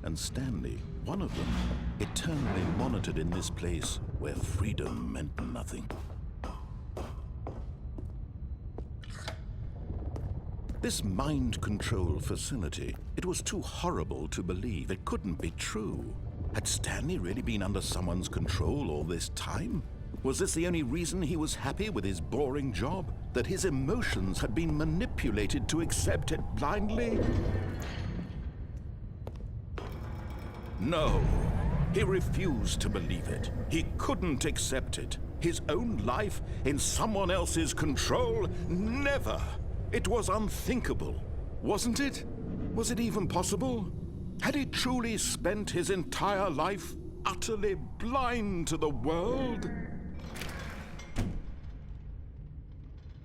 and Stanley, one of them, eternally monitored in this place where freedom meant nothing. This mind control facility, it was too horrible to believe. It couldn't be true. Had Stanley really been under someone's control all this time? Was this the only reason he was happy with his boring job? That his emotions had been manipulated to accept it blindly? No, he refused to believe it. He couldn't accept it. His own life in someone else's control? Never! It was unthinkable, wasn't it? Was it even possible? Had he truly spent his entire life utterly blind to the world?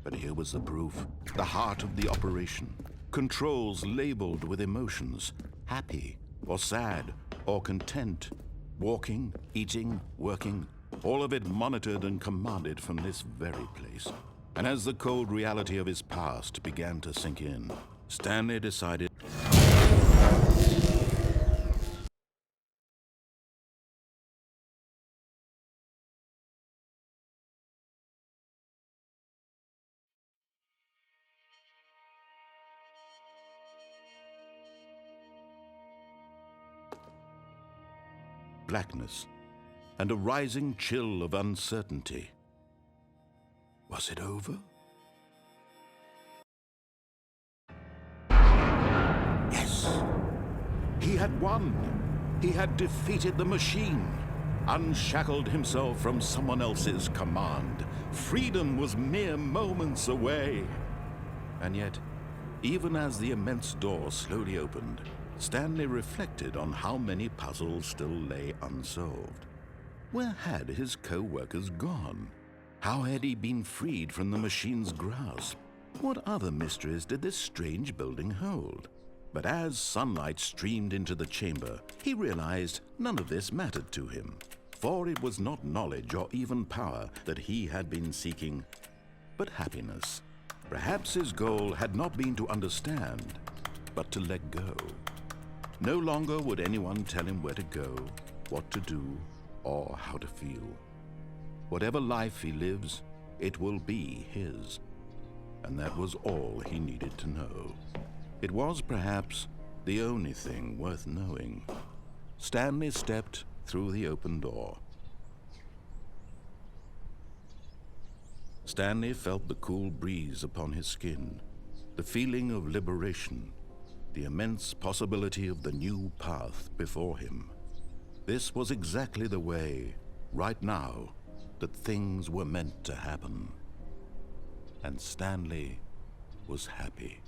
But here was the proof, the heart of the operation. Controls labeled with emotions, happy or sad or content, walking, eating, working, all of it monitored and commanded from this very place. And as the cold reality of his past began to sink in, Stanley decided blackness and a rising chill of uncertainty. Was it over? Yes! He had won! He had defeated the machine, unshackled himself from someone else's command. Freedom was mere moments away. And yet, even as the immense door slowly opened, Stanley reflected on how many puzzles still lay unsolved. Where had his co-workers gone? How had he been freed from the machine's grasp? What other mysteries did this strange building hold? But as sunlight streamed into the chamber, he realized none of this mattered to him, for it was not knowledge or even power that he had been seeking, but happiness. Perhaps his goal had not been to understand, but to let go. No longer would anyone tell him where to go, what to do, or how to feel. Whatever life he lives, it will be his. And that was all he needed to know. It was perhaps the only thing worth knowing. Stanley stepped through the open door. Stanley felt the cool breeze upon his skin, the feeling of liberation, the immense possibility of the new path before him. This was exactly the way, right now, that things were meant to happen. And Stanley was happy.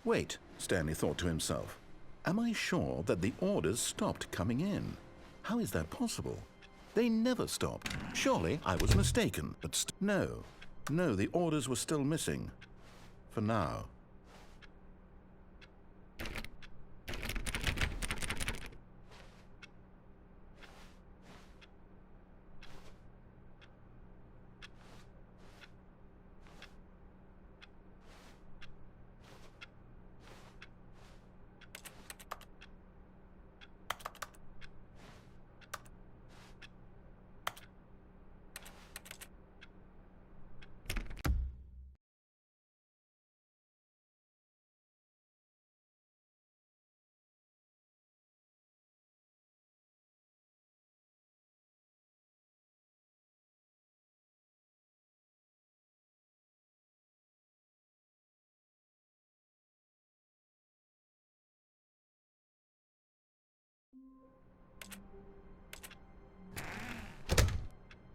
Wait, Stanley thought to himself. Am I sure that the orders stopped coming in? How is that possible? They never stopped. Surely I was mistaken. But no, the orders were still missing. For now.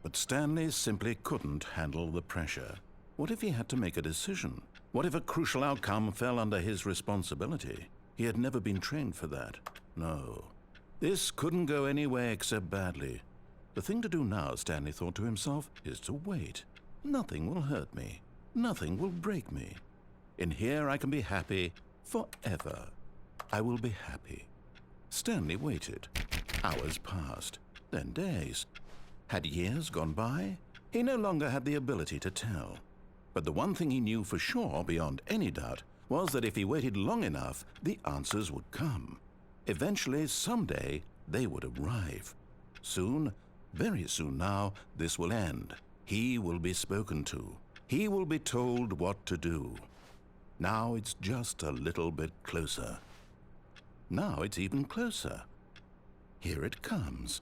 But Stanley simply couldn't handle the pressure. What if he had to make a decision? What if a crucial outcome fell under his responsibility? He had never been trained for that. No. This couldn't go anywhere except badly. The thing to do now, Stanley thought to himself, is to wait. Nothing will hurt me. Nothing will break me. In here I can be happy forever. I will be happy. Stanley waited. Hours passed, then days. Had years gone by? He no longer had the ability to tell. But the one thing he knew for sure, beyond any doubt, was that if he waited long enough, the answers would come. Eventually, someday, they would arrive. Soon, very soon now, this will end. He will be spoken to. He will be told what to do. Now it's just a little bit closer. Now it's even closer. Here it comes.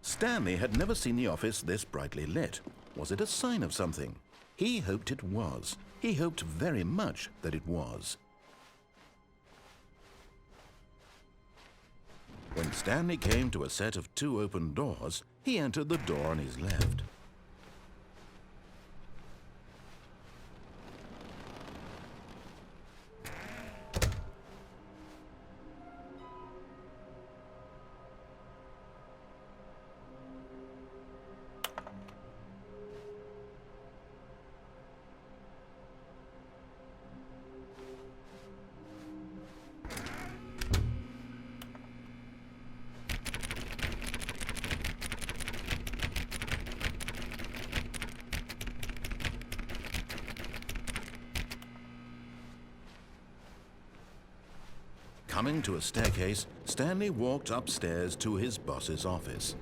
Stanley had never seen the office this brightly lit. Was it a sign of something? He hoped it was. He hoped very much that it was. When Stanley came to a set of 2 open doors, he entered the door on his left. Coming to a staircase, Stanley walked upstairs to his boss's office.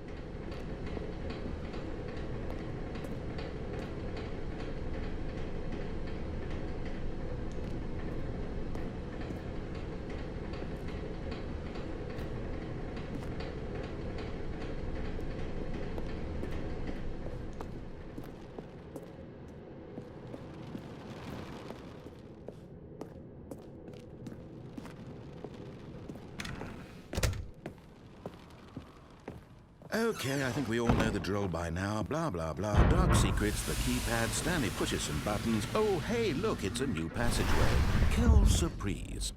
Okay, I think we all know the drill by now. Blah, blah, blah. Dark secrets, the keypad, Stanley pushes some buttons. Oh, hey, look, it's a new passageway. Quelle surprise.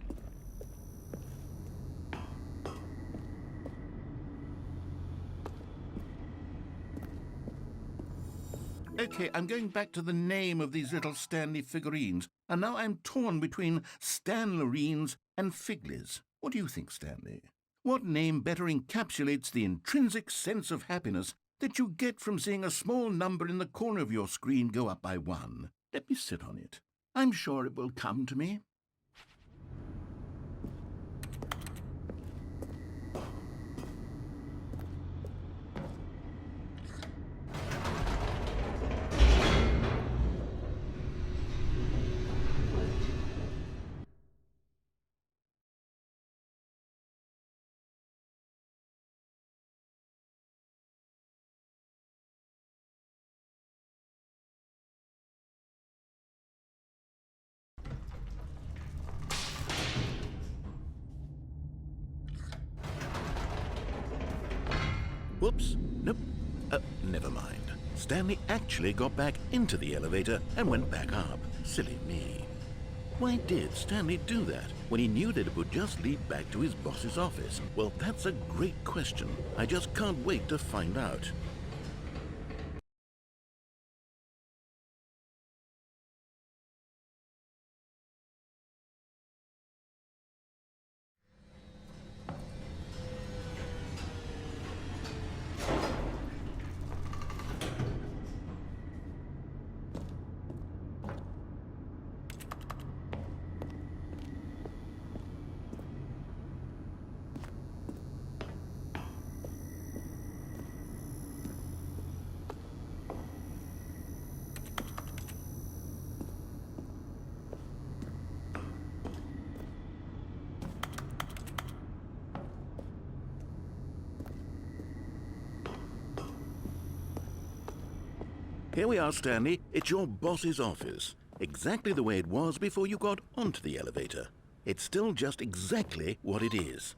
Okay, I'm going back to the name of these little Stanley figurines. And now I'm torn between Stanlerines and Figlies. What do you think, Stanley? What name better encapsulates the intrinsic sense of happiness that you get from seeing a small number in the corner of your screen go up by 1? Let me sit on it. I'm sure it will come to me. Whoops. Nope. Never mind. Stanley actually got back into the elevator and went back up. Silly me. Why did Stanley do that when he knew that it would just lead back to his boss's office? Well, that's a great question. I just can't wait to find out. Here we are, Stanley. It's your boss's office. Exactly the way it was before you got onto the elevator. It's still just exactly what it is.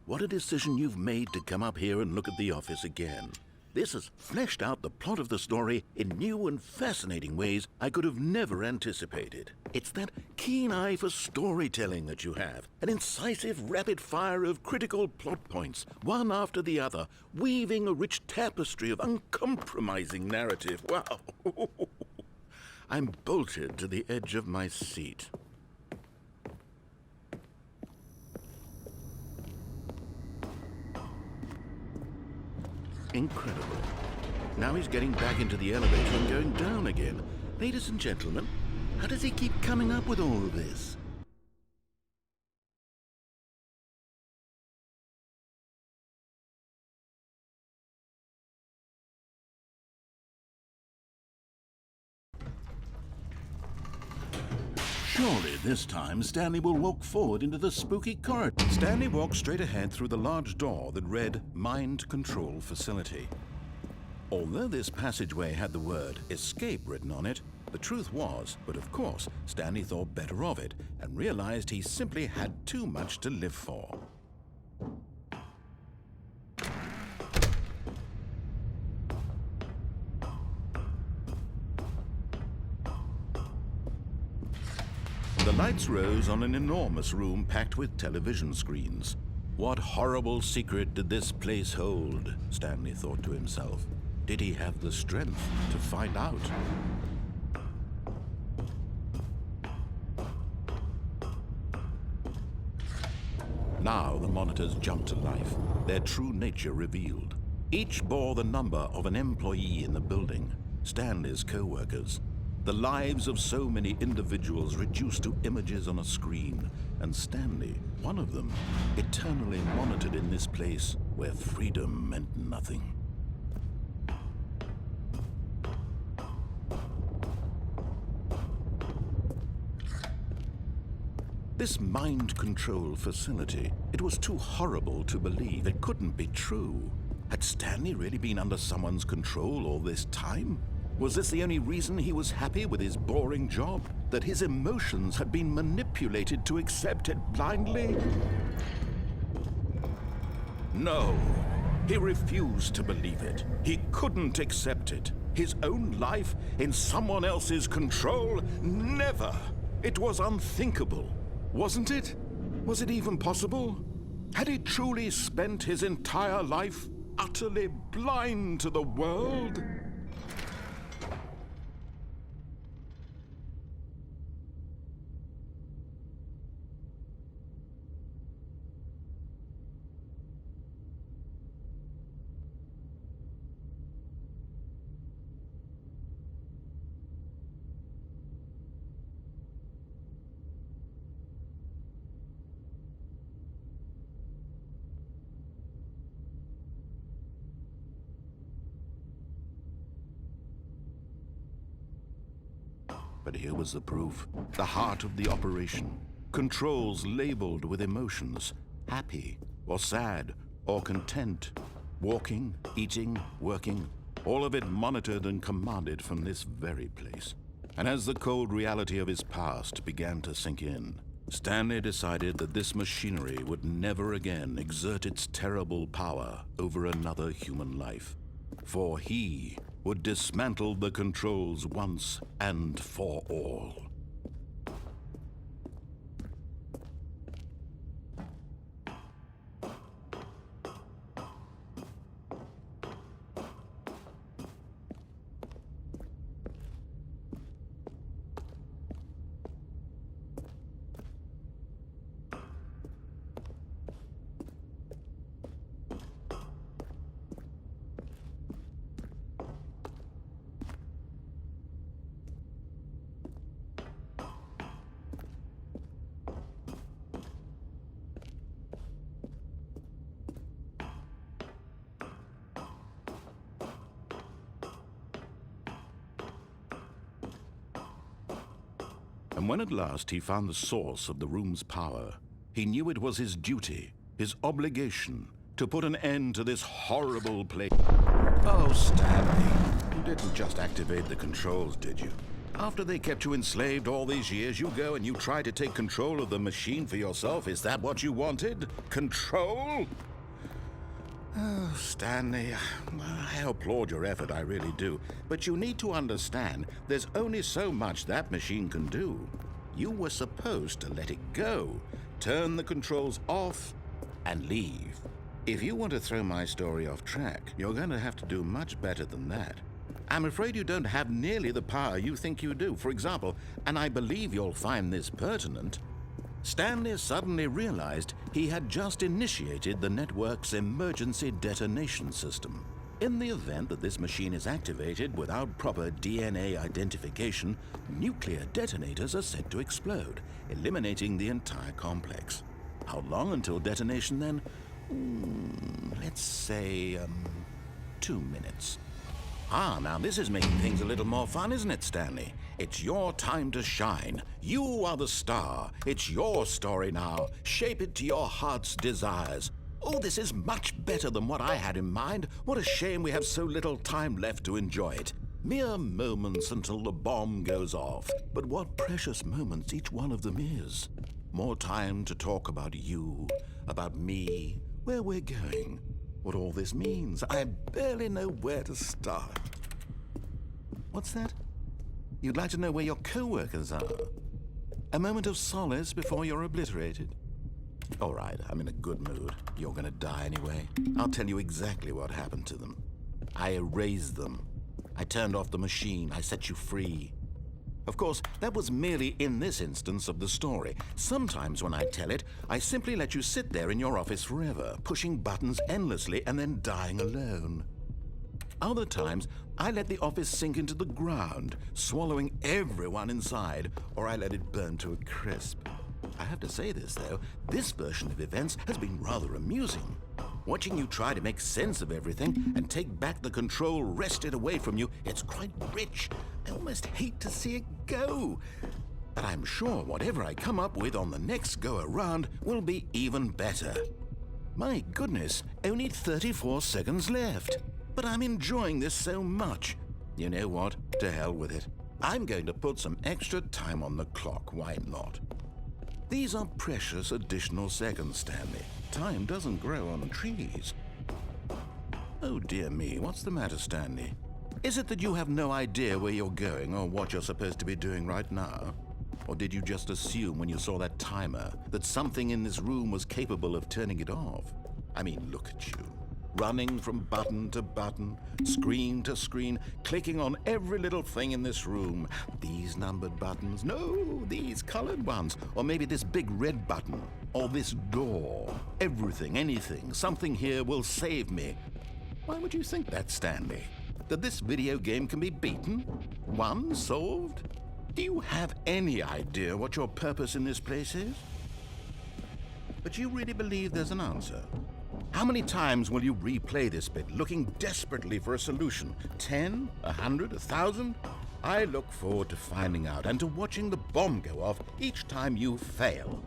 What a decision you've made to come up here and look at the office again. This has fleshed out the plot of the story in new and fascinating ways I could have never anticipated. It's that keen eye for storytelling that you have, an incisive rapid fire of critical plot points, one after the other, weaving a rich tapestry of uncompromising narrative. Wow! I'm bolted to the edge of my seat. Incredible. Now he's getting back into the elevator and going down again. Ladies and gentlemen, how does he keep coming up with all of this? Surely this time Stanley will walk forward into the spooky corridor. Stanley walked straight ahead through the large door that read Mind Control Facility. Although this passageway had the word escape written on it, the truth was, but of course, Stanley thought better of it and realized he simply had too much to live for. The lights rose on an enormous room packed with television screens. What horrible secret did this place hold? Stanley thought to himself. Did he have the strength to find out? Now the monitors jumped to life, their true nature revealed. Each bore the number of an employee in the building, Stanley's co-workers. The lives of so many individuals reduced to images on a screen, and Stanley, one of them, eternally monitored in this place where freedom meant nothing. This mind control facility, it was too horrible to believe it couldn't be true. Had Stanley really been under someone's control all this time? Was this the only reason he was happy with his boring job? That his emotions had been manipulated to accept it blindly? No, he refused to believe it. He couldn't accept it. His own life in someone else's control? Never! It was unthinkable, wasn't it? Was it even possible? Had he truly spent his entire life utterly blind to the world? But here was the proof, the heart of the operation. Controls labeled with emotions, happy or sad or content. Walking, eating, working, all of it monitored and commanded from this very place. And as the cold reality of his past began to sink in, Stanley decided that this machinery would never again exert its terrible power over another human life. For he would dismantle the controls once and for all. And when at last he found the source of the room's power, he knew it was his duty, his obligation, to put an end to this horrible place. Oh, Stanley, didn't just activate the controls, did you? After they kept you enslaved all these years, you go and you try to take control of the machine for yourself. Is that what you wanted? Control? Oh, Stanley, I applaud your effort, I really do. But you need to understand, there's only so much that machine can do. You were supposed to let it go, turn the controls off, and leave. If you want to throw my story off track, you're going to have to do much better than that. I'm afraid you don't have nearly the power you think you do. For example, and I believe you'll find this pertinent, Stanley suddenly realized he had just initiated the network's emergency detonation system. In the event that this machine is activated without proper DNA identification, nuclear detonators are said to explode, eliminating the entire complex. How long until detonation then? Let's say, 2 minutes. Now this is making things a little more fun, isn't it, Stanley? It's your time to shine. You are the star. It's your story now. Shape it to your heart's desires. Oh, this is much better than what I had in mind. What a shame we have so little time left to enjoy it. Mere moments until the bomb goes off. But what precious moments each one of them is. More time to talk about you, about me, where we're going. What all this means. I barely know where to start. What's that? You'd like to know where your co-workers are? A moment of solace before you're obliterated? All right, I'm in a good mood. You're gonna die anyway. I'll tell you exactly what happened to them. I erased them. I turned off the machine. I set you free. Of course, that was merely in this instance of the story. Sometimes when I tell it, I simply let you sit there in your office forever, pushing buttons endlessly and then dying alone. Other times, I let the office sink into the ground, swallowing everyone inside, or I let it burn to a crisp. I have to say this, though, this version of events has been rather amusing. Watching you try to make sense of everything and take back the control wrested away from you, it's quite rich. I almost hate to see it go. But I'm sure whatever I come up with on the next go-around will be even better. My goodness, only 34 seconds left. But I'm enjoying this so much. You know what? To hell with it. I'm going to put some extra time on the clock, why not? These are precious additional seconds, Stanley. Time doesn't grow on trees. Oh dear me, what's the matter, Stanley? Is it that you have no idea where you're going or what you're supposed to be doing right now? Or did you just assume when you saw that timer that something in this room was capable of turning it off? I mean, look at you. Running from button to button, screen to screen, clicking on every little thing in this room. These numbered buttons, no, these colored ones. Or maybe this big red button, or this door. Everything, anything, something here will save me. Why would you think that, Stanley? That this video game can be beaten? Won? Solved? Do you have any idea what your purpose in this place is? But you really believe there's an answer? How many times will you replay this bit, looking desperately for a solution? 10? 100? 1,000? I look forward to finding out and to watching the bomb go off each time you fail.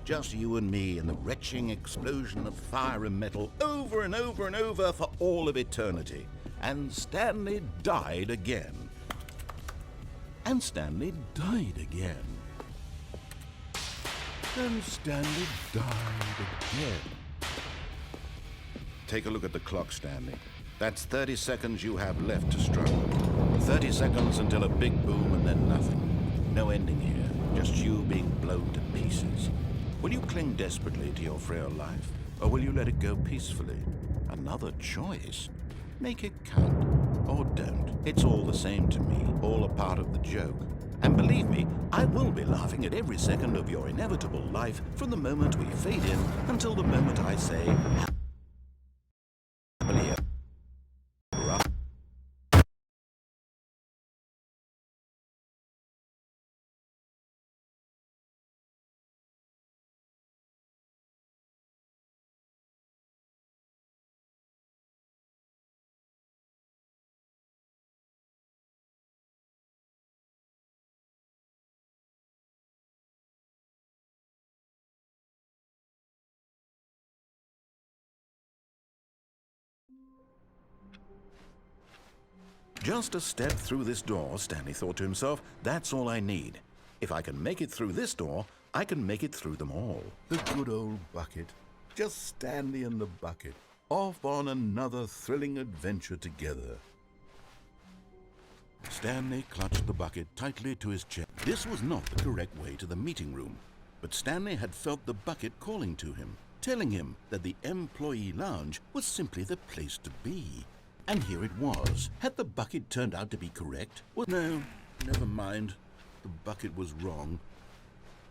Just you and me and the retching explosion of fire and metal over and over and over for all of eternity. And Stanley died again. And Stanley died again. And Stanley died again. Take a look at the clock, Stanley. That's 30 seconds you have left to struggle. 30 seconds until a big boom and then nothing. No ending here, just you being blown to pieces. Will you cling desperately to your frail life, or will you let it go peacefully? Another choice. Make it count, or don't. It's all the same to me, all a part of the joke. And believe me, I will be laughing at every second of your inevitable life from the moment we fade in until the moment I say, Just a step through this door, Stanley thought to himself, that's all I need. If I can make it through this door, I can make it through them all. The good old bucket. Just Stanley and the bucket, off on another thrilling adventure together. Stanley clutched the bucket tightly to his chest. This was not the correct way to the meeting room, but Stanley had felt the bucket calling to him, telling him that the employee lounge was simply the place to be. And here it was. Had the bucket turned out to be correct? Well, no, never mind. The bucket was wrong.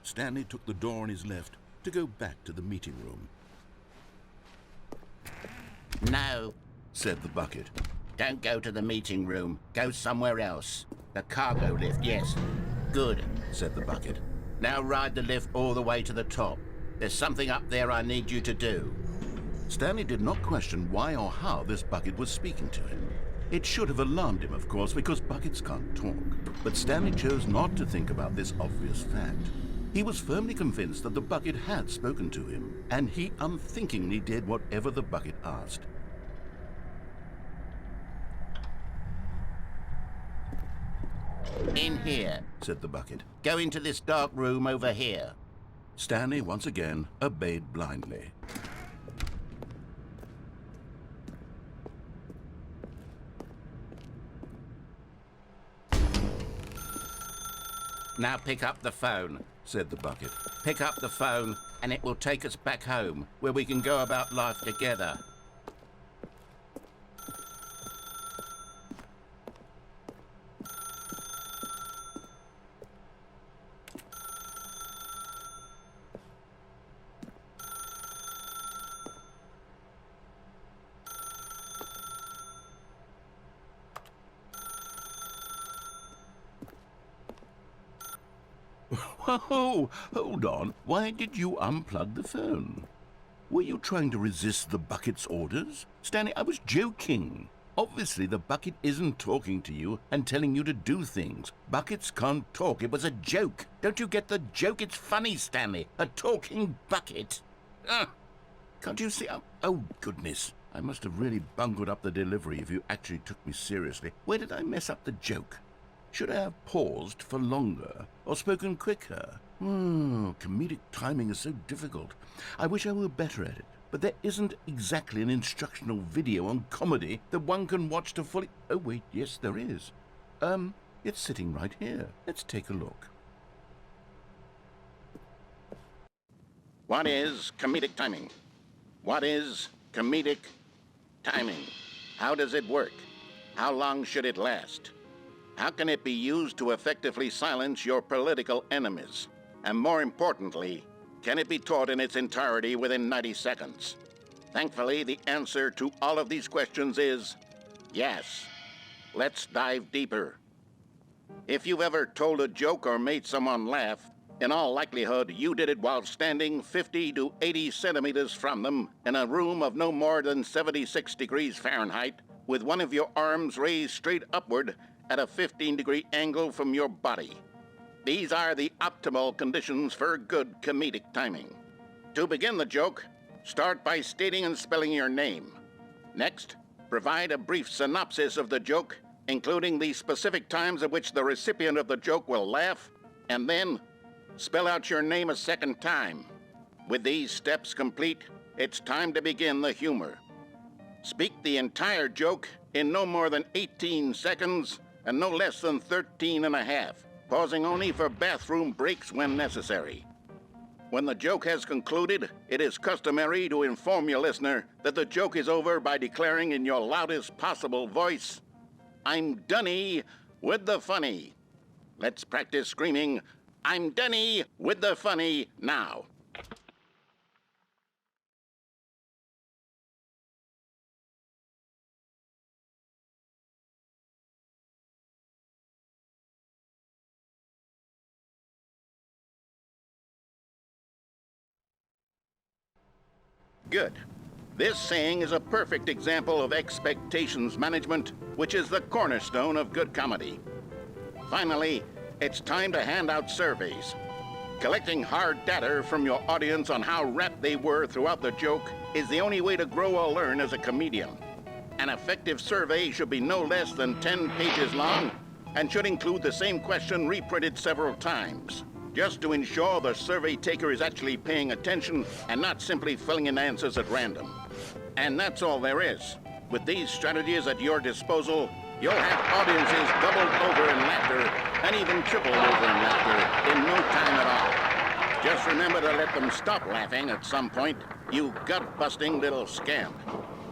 Stanley took the door on his left to go back to the meeting room. No, said the bucket. don't go to the meeting room. Go somewhere else. The cargo lift, yes. Good, said the bucket. now ride the lift all the way to the top. There's something up there I need you to do. Stanley did not question why or how this bucket was speaking to him. It should have alarmed him, of course, because buckets can't talk. But Stanley chose not to think about this obvious fact. He was firmly convinced that the bucket had spoken to him, and he unthinkingly did whatever the bucket asked. In here, said the bucket. go into this dark room over here. Stanley once again obeyed blindly. Now pick up the phone. Said the bucket. Pick up the phone and it will take us back home, where we can go about life together. Whoa, hold on. Why did you unplug the phone? Were you trying to resist the bucket's orders? Stanley, I was joking. Obviously, the bucket isn't talking to you and telling you to do things. Buckets can't talk. It was a joke. Don't you get the joke? It's funny, Stanley. A talking bucket. Can't you see? Oh, goodness. I must have really bungled up the delivery if you actually took me seriously. Where did I mess up the joke? Should I have paused for longer or spoken quicker? Comedic timing is so difficult. I wish I were better at it. But there isn't exactly an instructional video on comedy that one can watch to fully... Oh, wait, yes, there is. It's sitting right here. Let's take a look. What is comedic timing? What is comedic timing? How does it work? How long should it last? How can it be used to effectively silence your political enemies? And more importantly, can it be taught in its entirety within 90 seconds? Thankfully, the answer to all of these questions is yes. Let's dive deeper. If you've ever told a joke or made someone laugh, in all likelihood, you did it while standing 50 to 80 centimeters from them in a room of no more than 76 degrees Fahrenheit, with one of your arms raised straight upward at a 15-degree angle from your body. These are the optimal conditions for good comedic timing. To begin the joke, start by stating and spelling your name. Next, provide a brief synopsis of the joke, including the specific times at which the recipient of the joke will laugh, and then spell out your name a second time. With these steps complete, it's time to begin the humor. Speak the entire joke in no more than 18 seconds and no less than 13 and a half, pausing only for bathroom breaks when necessary. When the joke has concluded, it is customary to inform your listener that the joke is over by declaring in your loudest possible voice, "I'm Dunny with the funny." Let's practice screaming, "I'm Dunny with the funny" now. Good. This saying is a perfect example of expectations management, which is the cornerstone of good comedy. Finally, it's time to hand out surveys. Collecting hard data from your audience on how rapt they were throughout the joke is the only way to grow or learn as a comedian. An effective survey should be no less than 10 pages long and should include the same question reprinted several times, just to ensure the survey taker is actually paying attention and not simply filling in answers at random. And that's all there is. With these strategies at your disposal, you'll have audiences doubled over in laughter and even tripled over in laughter in no time at all. Just remember to let them stop laughing at some point, you gut-busting little scamp.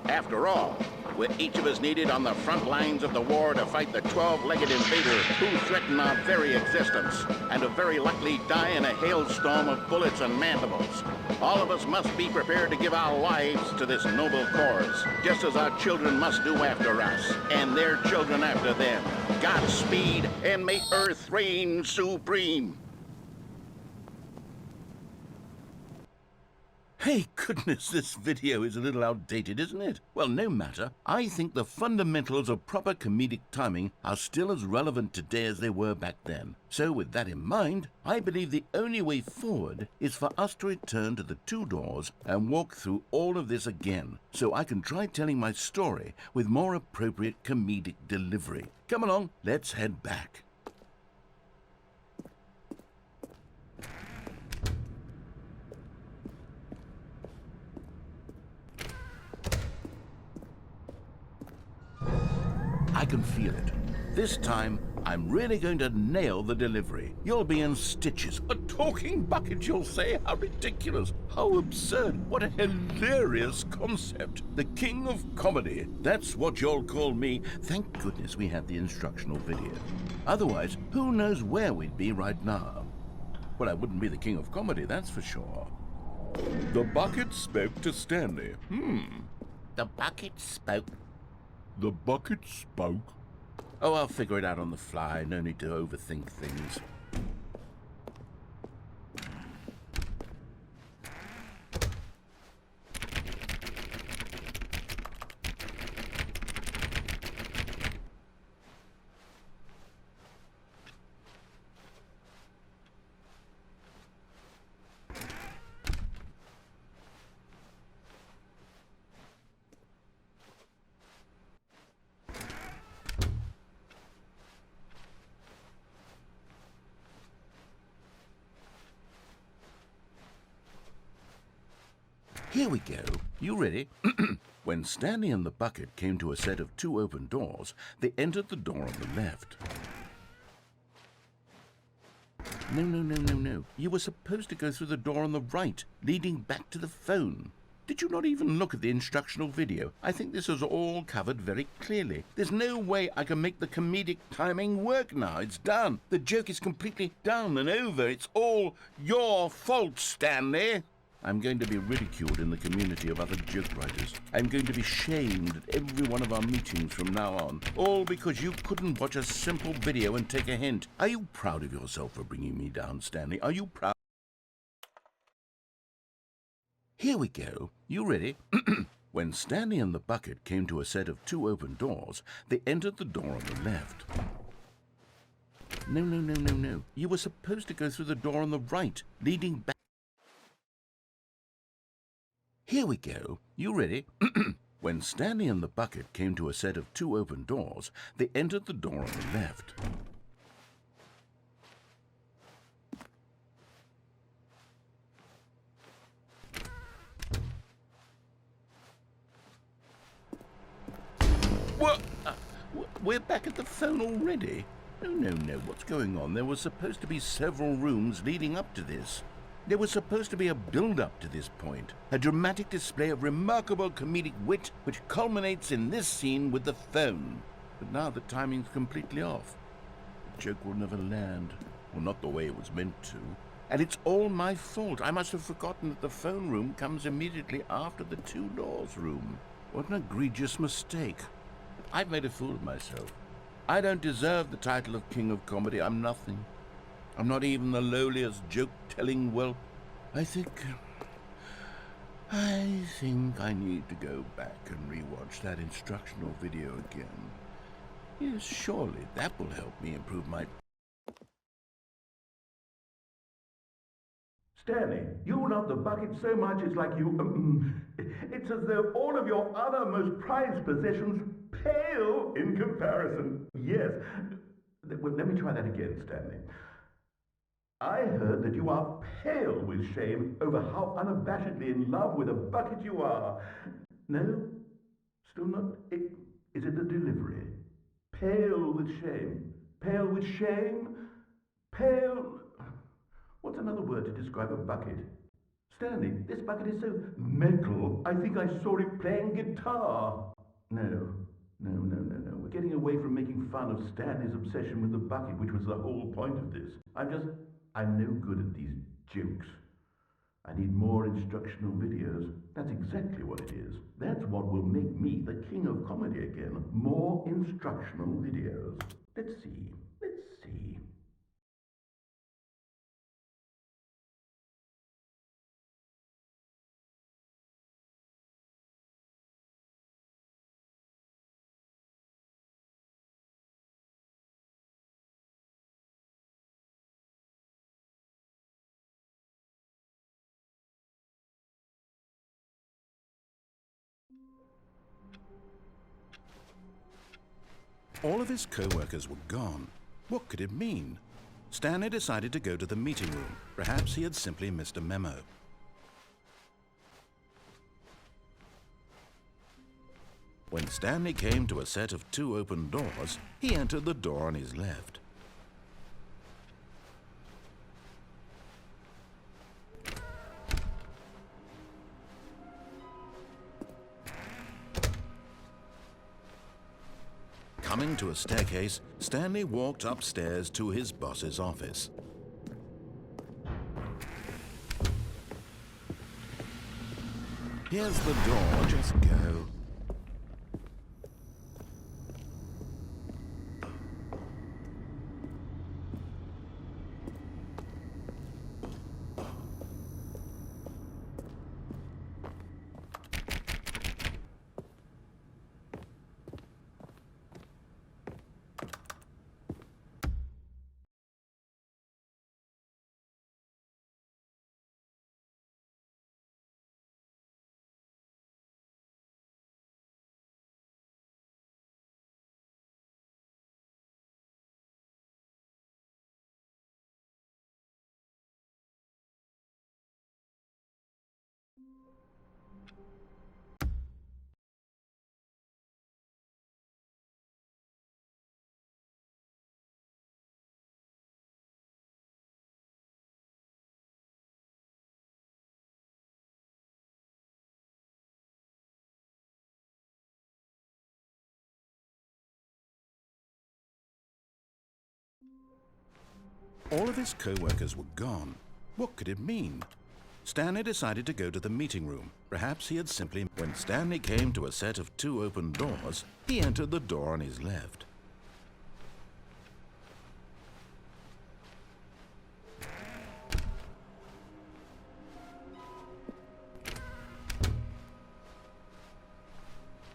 After all, with each of us needed on the front lines of the war to fight the 12-legged invader who threaten our very existence, and to very likely die in a hailstorm of bullets and mandibles, all of us must be prepared to give our lives to this noble cause, just as our children must do after us, and their children after them. Godspeed, and may Earth reign supreme. Hey, goodness, this video is a little outdated, isn't it? Well, no matter. I think the fundamentals of proper comedic timing are still as relevant today as they were back then. So with that in mind, I believe the only way forward is for us to return to the two doors and walk through all of this again, so I can try telling my story with more appropriate comedic delivery. Come along, let's head back. I can feel it. This time, I'm really going to nail the delivery. You'll be in stitches. A talking bucket, you'll say? How ridiculous. How absurd. What a hilarious concept. The king of comedy. That's what you'll call me. Thank goodness we had the instructional video. Otherwise, who knows where we'd be right now. Well, I wouldn't be the king of comedy, that's for sure. The bucket spoke to Stanley. The bucket spoke. The bucket spoke. Oh, I'll figure it out on the fly. No need to overthink things. Here we go. You ready? When Stanley and the bucket came to a set of two open doors, they entered the door on the left. No. You were supposed to go through the door on the right, leading back to the phone. Did you not even look at the instructional video? I think this is all covered very clearly. There's no way I can make the comedic timing work now. It's done. The joke is completely done and over. It's all your fault, Stanley. I'm going to be ridiculed in the community of other joke writers. I'm going to be shamed at every one of our meetings from now on, all because you couldn't watch a simple video and take a hint. Are you proud of yourself for bringing me down, Stanley? Are you proud? Here we go. You ready? When Stanley and the bucket came to a set of two open doors, they entered the door on the left. No. You were supposed to go through the door on the right, leading back. Here we go. You ready? When Stanley and the bucket came to a set of two open doors, they entered the door on the left. What? We're back at the phone already? No. What's going on? There was supposed to be several rooms leading up to this. There was supposed to be a build-up to this point, a dramatic display of remarkable comedic wit which culminates in this scene with the phone. But now the timing's completely off. The joke will never land, or not the way it was meant to. And it's all my fault. I must have forgotten that the phone room comes immediately after the two doors room. What an egregious mistake. I've made a fool of myself. I don't deserve the title of King of Comedy. I'm nothing. I'm not even the lowliest joke-telling whelp. I think I need to go back and rewatch that instructional video again. Yes, surely that will help me improve my... Stanley, you love the bucket so much it's like you... It's as though all of your other most prized possessions pale in comparison. Yes. Well, let me try that again, Stanley. I heard that you are pale with shame over how unabashedly in love with a bucket you are. No? Still not? Is it the delivery? Pale with shame. Pale with shame? Pale... What's another word to describe a bucket? Stanley, this bucket is so metal, I think I saw it playing guitar. No. We're getting away from making fun of Stanley's obsession with the bucket, which was the whole point of this. I'm no good at these jokes. I need more instructional videos. That's exactly what it is. That's what will make me the king of comedy again. More instructional videos. Let's see. All of his co-workers were gone. What could it mean? Stanley decided to go to the meeting room. Perhaps he had simply missed a memo. When Stanley came to a set of 2 open doors, he entered the door on his left. Coming to a staircase, Stanley walked upstairs to his boss's office. Here's the door, just go. All of his co-workers were gone. What could it mean? Stanley decided to go to the meeting room. Perhaps he had simply... When Stanley came to a set of 2 open doors, he entered the door on his left.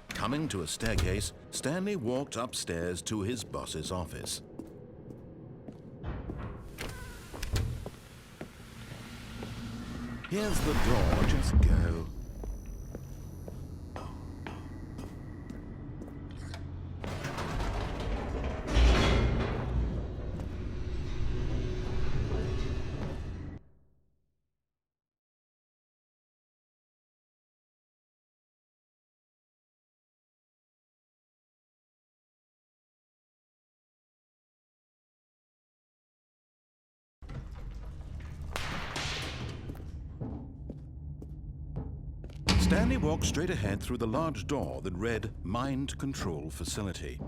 Coming to a staircase, Stanley walked upstairs to his boss's office. Here's the door, just go. Stanley walked straight ahead through the large door that read Mind Control Facility.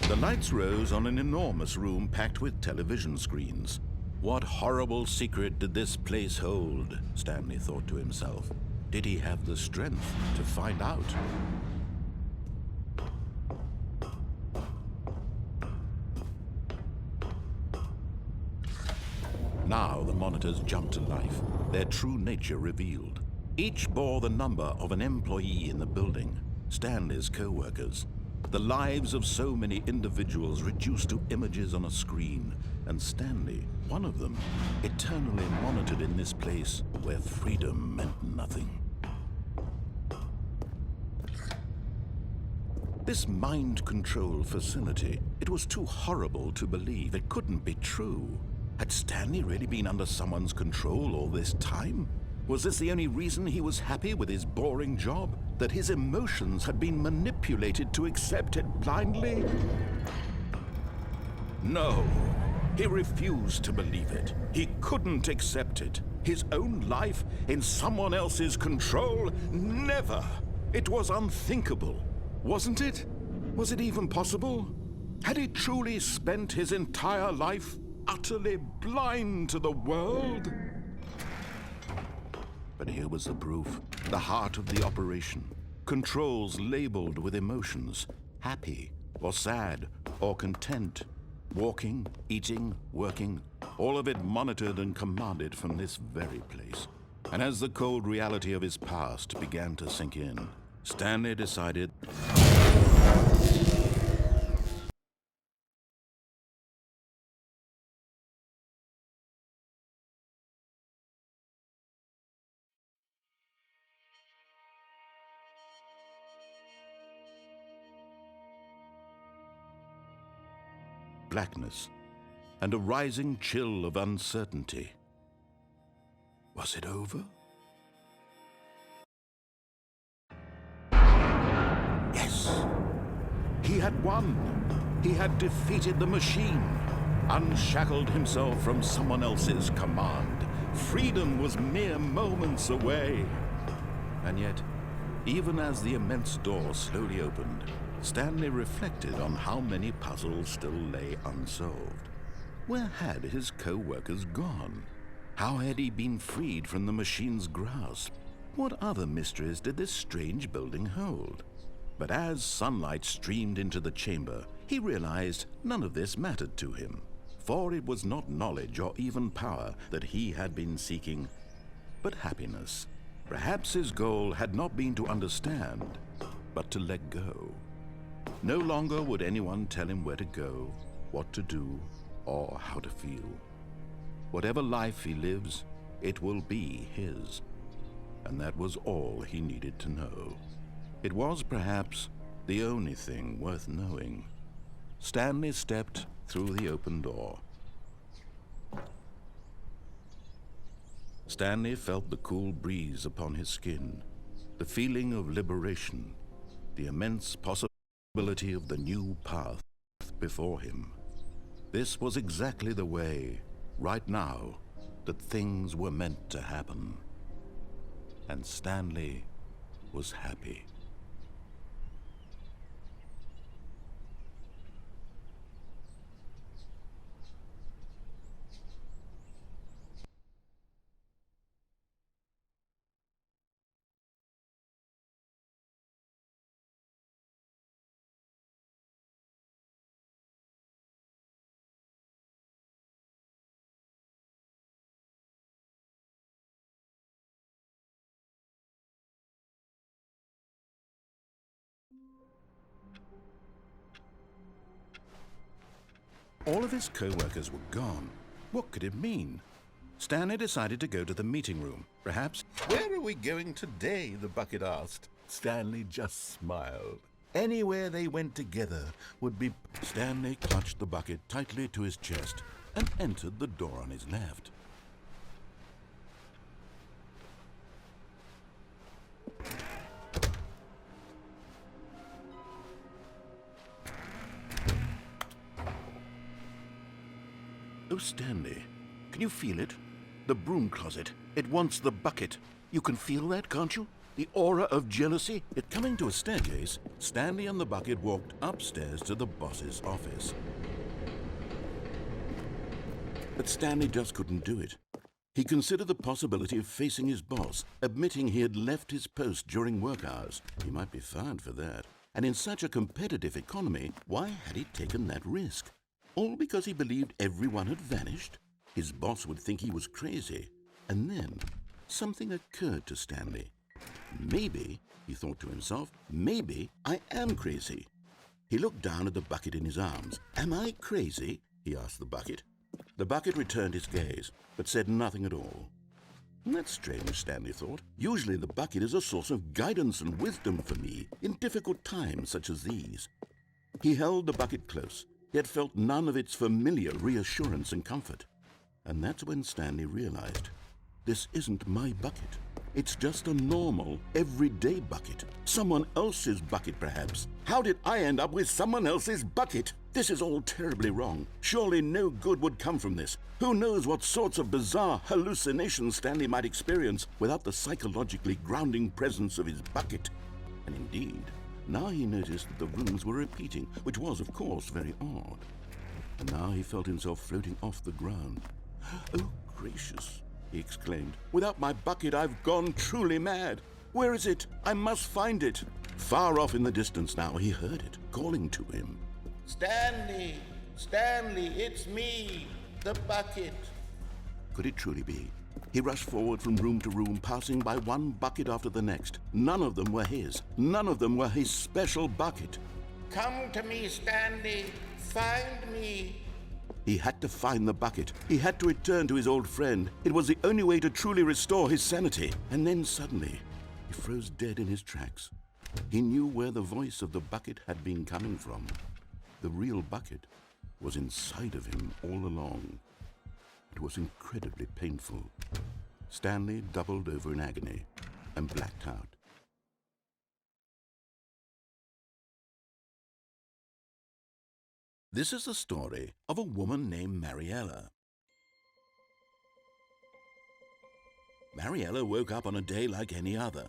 The lights rose on an enormous room packed with television screens. What horrible secret did this place hold? Stanley thought to himself. Did he have the strength to find out? Now the monitors jumped to life, their true nature revealed. Each bore the number of an employee in the building, Stanley's co-workers. The lives of so many individuals reduced to images on a screen and Stanley, one of them, eternally monitored in this place where freedom meant nothing. This mind control facility, it was too horrible to believe. It couldn't be true. Had Stanley really been under someone's control all this time? Was this the only reason he was happy with his boring job? That his emotions had been manipulated to accept it blindly? No, he refused to believe it. He couldn't accept it. His own life in someone else's control? Never! It was unthinkable. Wasn't it? Was it even possible? Had he truly spent his entire life utterly blind to the world? But here was the proof, the heart of the operation. Controls labeled with emotions, happy or sad or content. Walking, eating, working, all of it monitored and commanded from this very place. And as the cold reality of his past began to sink in, Stanley decided blackness and a rising chill of uncertainty. Was it over? Yes! He had won! He had defeated the machine, unshackled himself from someone else's command. Freedom was mere moments away. And yet, even as the immense door slowly opened, Stanley reflected on how many puzzles still lay unsolved. Where had his co-workers gone? How had he been freed from the machine's grasp? What other mysteries did this strange building hold? But as sunlight streamed into the chamber, he realized none of this mattered to him, for it was not knowledge or even power that he had been seeking, but happiness. Perhaps his goal had not been to understand, but to let go. No longer would anyone tell him where to go, what to do, or how to feel. Whatever life he lives, it will be his. And that was all he needed to know. It was perhaps the only thing worth knowing. Stanley stepped through the open door. Stanley felt the cool breeze upon his skin, the feeling of liberation, the immense possibility of the new path before him. This was exactly the way, right now, that things were meant to happen. And Stanley was happy. All of his co-workers were gone. What could it mean? Stanley decided to go to the meeting room. Perhaps... "Where are we going today?" the bucket asked. Stanley just smiled. Anywhere they went together would be... Stanley clutched the bucket tightly to his chest and entered the door on his left. Oh, Stanley, can you feel it? The broom closet. It wants the bucket. You can feel that, can't you? The aura of jealousy. It coming to a staircase, Stanley and the bucket walked upstairs to the boss's office. But Stanley just couldn't do it. He considered the possibility of facing his boss, admitting he had left his post during work hours. He might be fired for that. And in such a competitive economy, why had he taken that risk? All because he believed everyone had vanished? His boss would think he was crazy. And then something occurred to Stanley. Maybe, he thought to himself, maybe I am crazy. He looked down at the bucket in his arms. Am I crazy? He asked the bucket. The bucket returned his gaze, but said nothing at all. That's strange, Stanley thought. Usually the bucket is a source of guidance and wisdom for me in difficult times such as these. He held the bucket close, yet felt none of its familiar reassurance and comfort. And that's when Stanley realized, this isn't my bucket. It's just a normal, everyday bucket. Someone else's bucket, perhaps. How did I end up with someone else's bucket? This is all terribly wrong. Surely no good would come from this. Who knows what sorts of bizarre hallucinations Stanley might experience without the psychologically grounding presence of his bucket. And indeed, now he noticed that the rooms were repeating, which was, of course, very odd. And now he felt himself floating off the ground. Oh, gracious, he exclaimed. Without my bucket, I've gone truly mad. Where is it? I must find it. Far off in the distance now, he heard it, calling to him. Stanley! Stanley, it's me, the bucket. Could it truly be? He rushed forward from room to room, passing by one bucket after the next. None of them were his. None of them were his special bucket. Come to me, Stanley. Find me. He had to find the bucket. He had to return to his old friend. It was the only way to truly restore his sanity. And then suddenly, he froze dead in his tracks. He knew where the voice of the bucket had been coming from. The real bucket was inside of him all along. It was incredibly painful. Stanley doubled over in agony and blacked out. This is the story of a woman named Mariella. Mariella woke up on a day like any other.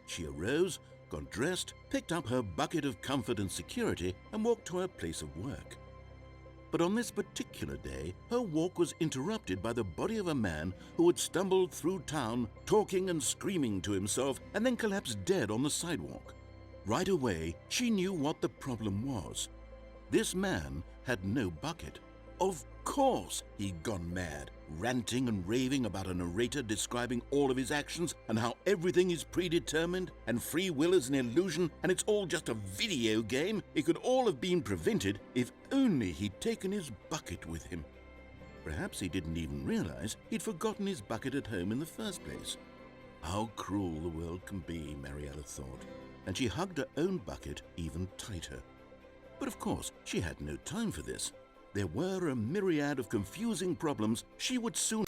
She arose, got dressed, picked up her bucket of comfort and security, and walked to her place of work. But on this particular day, her walk was interrupted by the body of a man who had stumbled through town, talking and screaming to himself, and then collapsed dead on the sidewalk. Right away, she knew what the problem was. This man had no bucket. Of course he'd gone mad, ranting and raving about a narrator describing all of his actions and how everything is predetermined and free will is an illusion and it's all just a video game. It could all have been prevented if only he'd taken his bucket with him. Perhaps he didn't even realize he'd forgotten his bucket at home in the first place. How cruel the world can be, Mariella thought, and she hugged her own bucket even tighter. But of course, she had no time for this. There were a myriad of confusing problems she would soon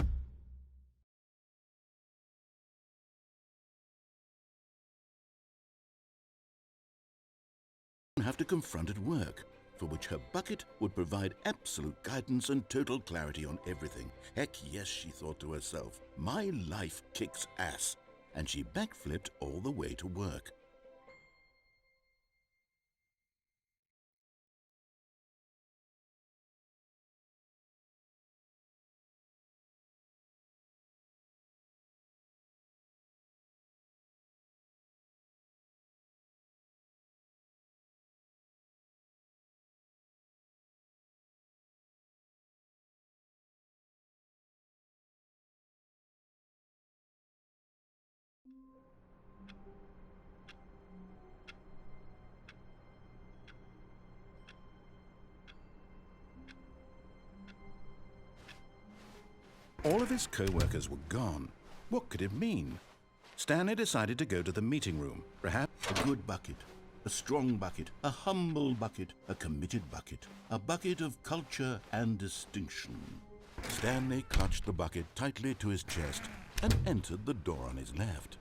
have to confront at work, for which her bucket would provide absolute guidance and total clarity on everything. Heck yes, she thought to herself, my life kicks ass. And she backflipped all the way to work. All of his co-workers were gone. What could it mean? Stanley decided to go to the meeting room. Perhaps a good bucket, a strong bucket, a humble bucket, a committed bucket, a bucket of culture and distinction. Stanley clutched the bucket tightly to his chest and entered the door on his left.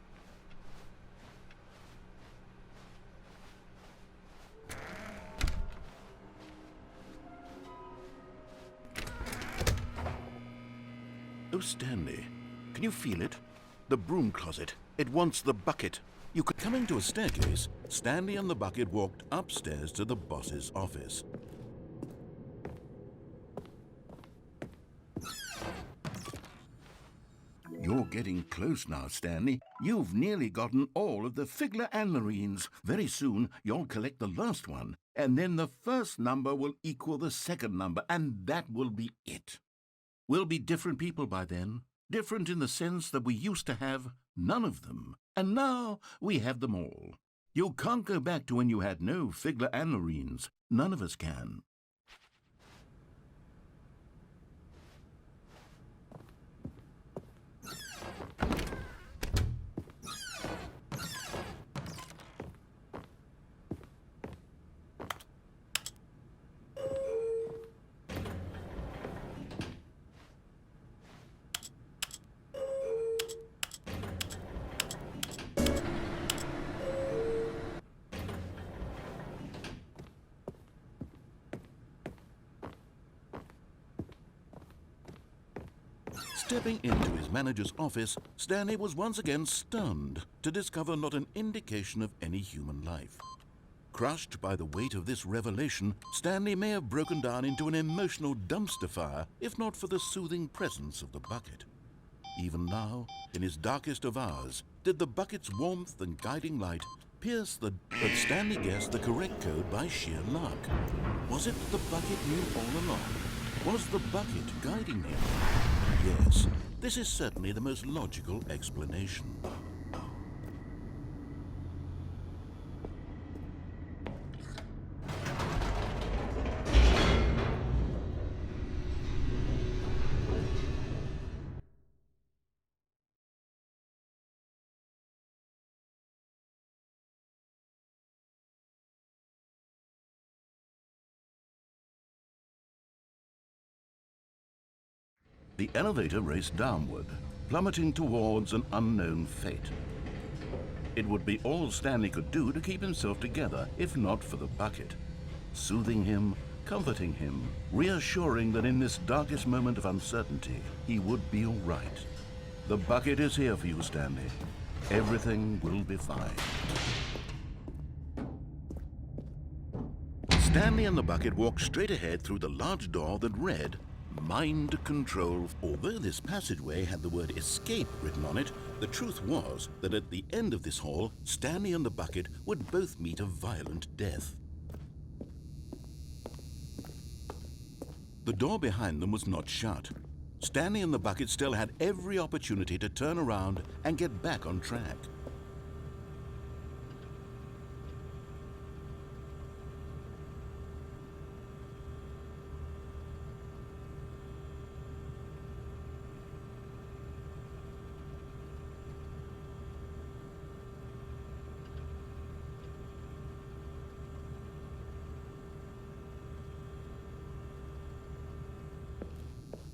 Oh, Stanley, can you feel it? The broom closet. It wants the bucket. Coming to a staircase, Stanley and the bucket walked upstairs to the boss's office. You're getting close now, Stanley. You've nearly gotten all of the Figler and Marines. Very soon, you'll collect the last one, and then the first number will equal the second number, and that will be it. We'll be different people by then, different in the sense that we used to have none of them, and now we have them all. You can't go back to when you had no Figler and Marines. None of us can. Stepping into his manager's office, Stanley was once again stunned to discover not an indication of any human life. Crushed by the weight of this revelation, Stanley may have broken down into an emotional dumpster fire if not for the soothing presence of the bucket. Even now, in his darkest of hours, did the bucket's warmth and guiding light pierce but Stanley guessed the correct code by sheer luck. Was it the bucket knew all along? Was the bucket guiding him? Yes, this is certainly the most logical explanation. The elevator raced downward, plummeting towards an unknown fate. It would be all Stanley could do to keep himself together, if not for the bucket. Soothing him, comforting him, reassuring that in this darkest moment of uncertainty, he would be all right. The bucket is here for you, Stanley. Everything will be fine. Stanley and the bucket walked straight ahead through the large door that read, Mind Control. Although this passageway had the word escape written on it, the truth was that at the end of this hall, Stanley and the bucket would both meet a violent death. The door behind them was not shut. Stanley and the bucket still had every opportunity to turn around and get back on track.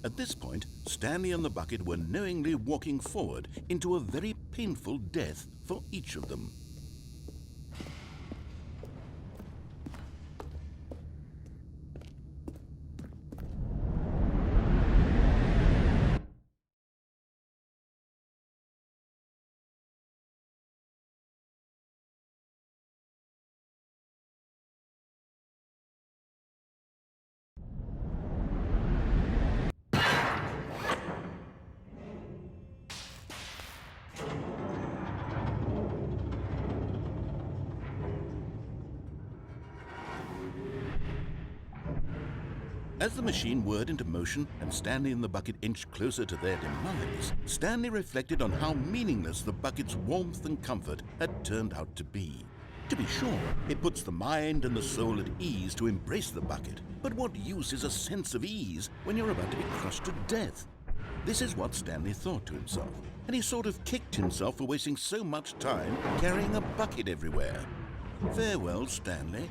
At this point, Stanley and the bucket were knowingly walking forward into a very painful death for each of them. As the machine whirred into motion and Stanley and the bucket inched closer to their demise, Stanley reflected on how meaningless the bucket's warmth and comfort had turned out to be. To be sure, it puts the mind and the soul at ease to embrace the bucket, but what use is a sense of ease when you're about to be crushed to death? This is what Stanley thought to himself, and he sort of kicked himself for wasting so much time carrying a bucket everywhere. Farewell, Stanley.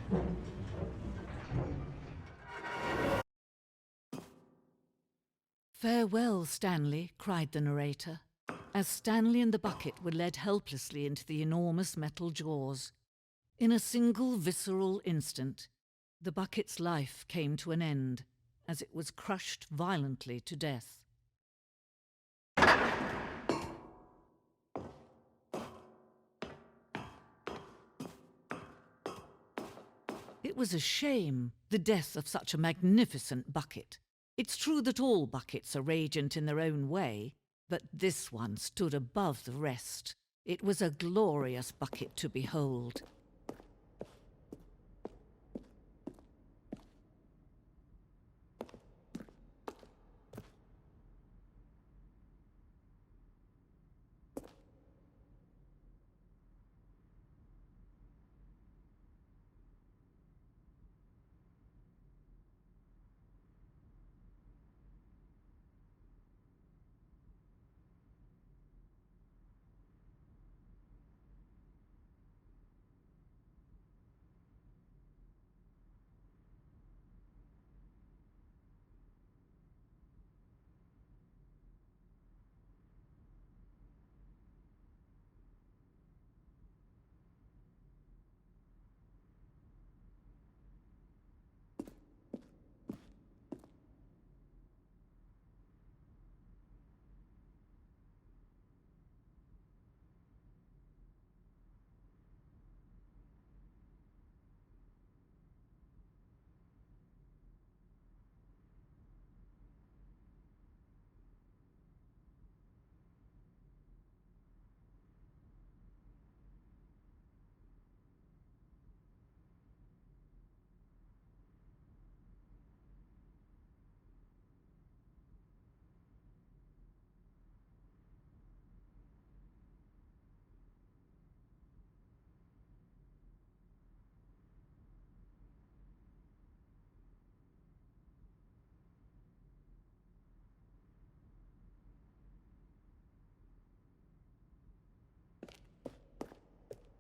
"Farewell, Stanley," cried the narrator, as Stanley and the bucket were led helplessly into the enormous metal jaws. In a single visceral instant, the bucket's life came to an end as it was crushed violently to death. It was a shame, the death of such a magnificent bucket. It's true that all buckets are radiant in their own way, but this one stood above the rest. It was a glorious bucket to behold.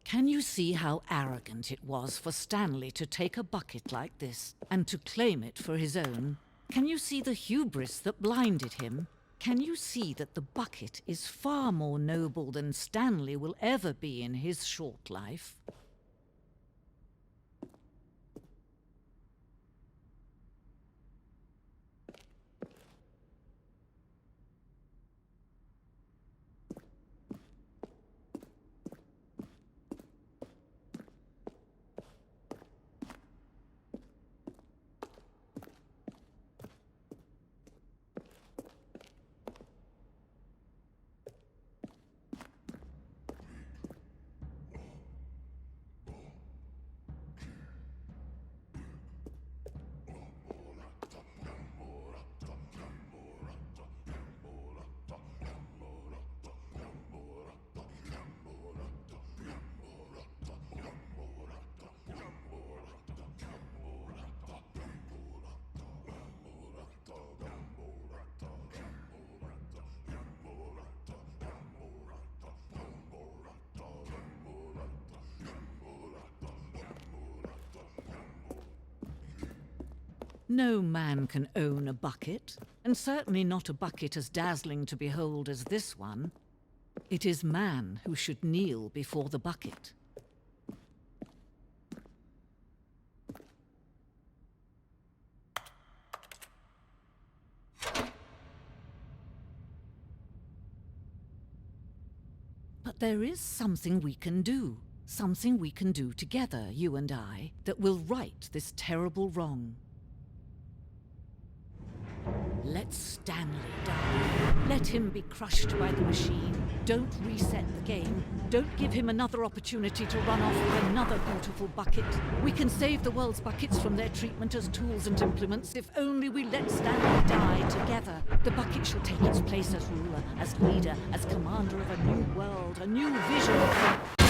Can you see how arrogant it was for Stanley to take a bucket like this and to claim it for his own? Can you see the hubris that blinded him? Can you see that the bucket is far more noble than Stanley will ever be in his short life? No man can own a bucket, and certainly not a bucket as dazzling to behold as this one. It is man who should kneel before the bucket. But there is something we can do together, you and I, that will right this terrible wrong. Let Stanley die. Let him be crushed by the machine. Don't reset the game. Don't give him another opportunity to run off with another beautiful bucket. We can save the world's buckets from their treatment as tools and implements if only we let Stanley die together. The bucket shall take its place as ruler, as leader, as commander of a new world, a new vision.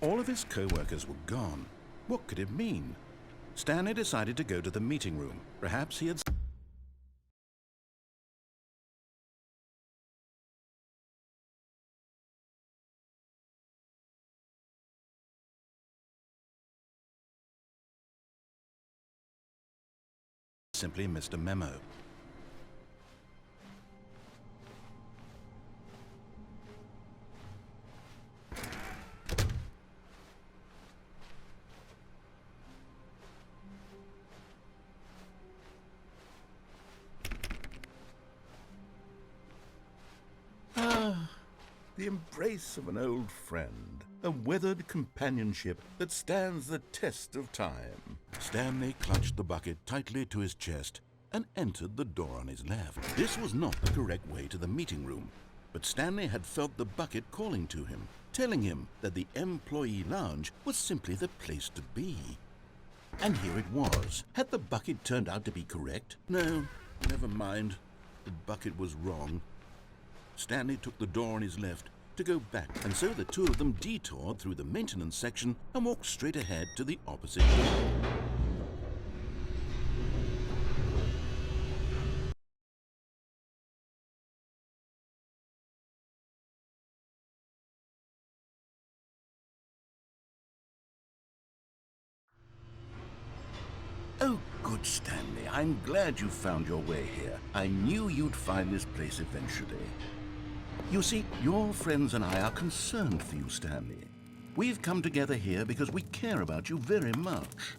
All of his co-workers were gone. What could it mean? Stanley decided to go to the meeting room. Perhaps he had simply missed a memo. The embrace of an old friend, a weathered companionship that stands the test of time. Stanley clutched the bucket tightly to his chest and entered the door on his left. This was not the correct way to the meeting room, but Stanley had felt the bucket calling to him, telling him that the employee lounge was simply the place to be. And here it was. Had the bucket turned out to be correct? No, never mind. The bucket was wrong. Stanley took the door on his left to go back, and so the two of them detoured through the maintenance section and walked straight ahead to the opposite door. Oh, good, Stanley. I'm glad you found your way here. I knew you'd find this place eventually. You see, your friends and I are concerned for you, Stanley. We've come together here because we care about you very much.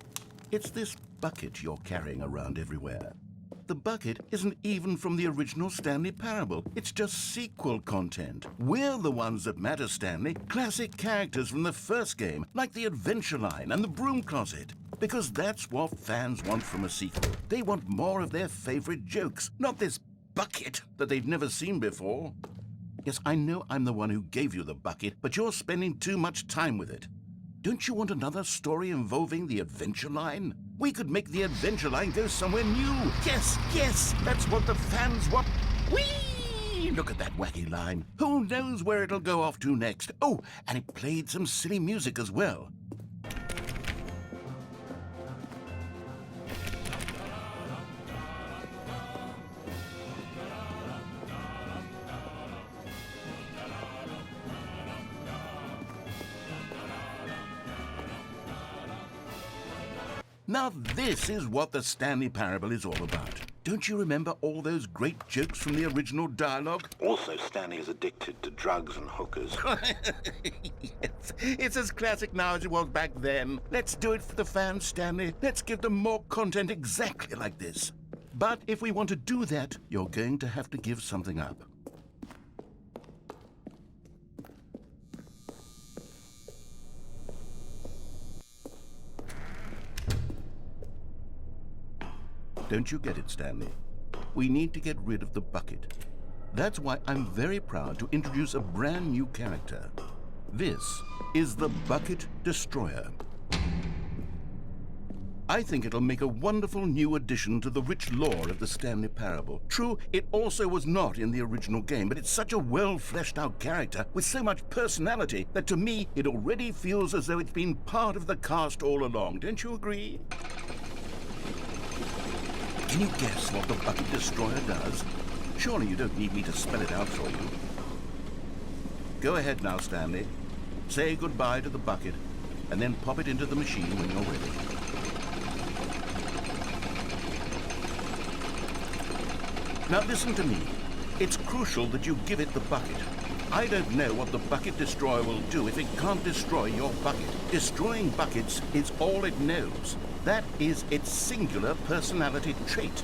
It's this bucket you're carrying around everywhere. The bucket isn't even from the original Stanley Parable. It's just sequel content. We're the ones that matter, Stanley. Classic characters from the first game, like the Adventure Line and the Broom Closet. Because that's what fans want from a sequel. They want more of their favorite jokes, not this bucket that they've never seen before. Yes, I know I'm the one who gave you the bucket, but you're spending too much time with it. Don't you want another story involving the Adventure Line? We could make the Adventure Line go somewhere new. Yes, yes, that's what the fans want. Whee! Look at that wacky line. Who knows where it'll go off to next? Oh, and it played some silly music as well. Now this is what the Stanley Parable is all about. Don't you remember all those great jokes from the original dialogue? Also, Stanley is addicted to drugs and hookers. Yes, it's as classic now as it was back then. Let's do it for the fans, Stanley. Let's give them more content exactly like this. But if we want to do that, you're going to have to give something up. Don't you get it, Stanley? We need to get rid of the bucket. That's why I'm very proud to introduce a brand new character. This is the Bucket Destroyer. I think it'll make a wonderful new addition to the rich lore of the Stanley Parable. True, it also was not in the original game, but it's such a well-fleshed-out character with so much personality that to me it already feels as though it's been part of the cast all along. Don't you agree? Can you guess what the Bucket Destroyer does? Surely you don't need me to spell it out for you. Go ahead now, Stanley. Say goodbye to the bucket, and then pop it into the machine when you're ready. Now listen to me. It's crucial that you give it the bucket. I don't know what the Bucket Destroyer will do if it can't destroy your bucket. Destroying buckets is all it knows. That is its singular personality trait.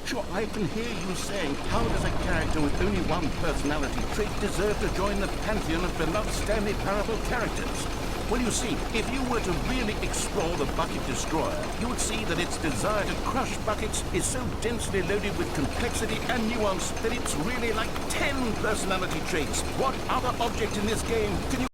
Sure, I can hear you saying, how does a character with only one personality trait deserve to join the pantheon of beloved Stanley Parable characters? Well, you see, if you were to really explore the Bucket Destroyer, you would see that its desire to crush buckets is so densely loaded with complexity and nuance that it's really like 10 personality traits. What other object in this game can you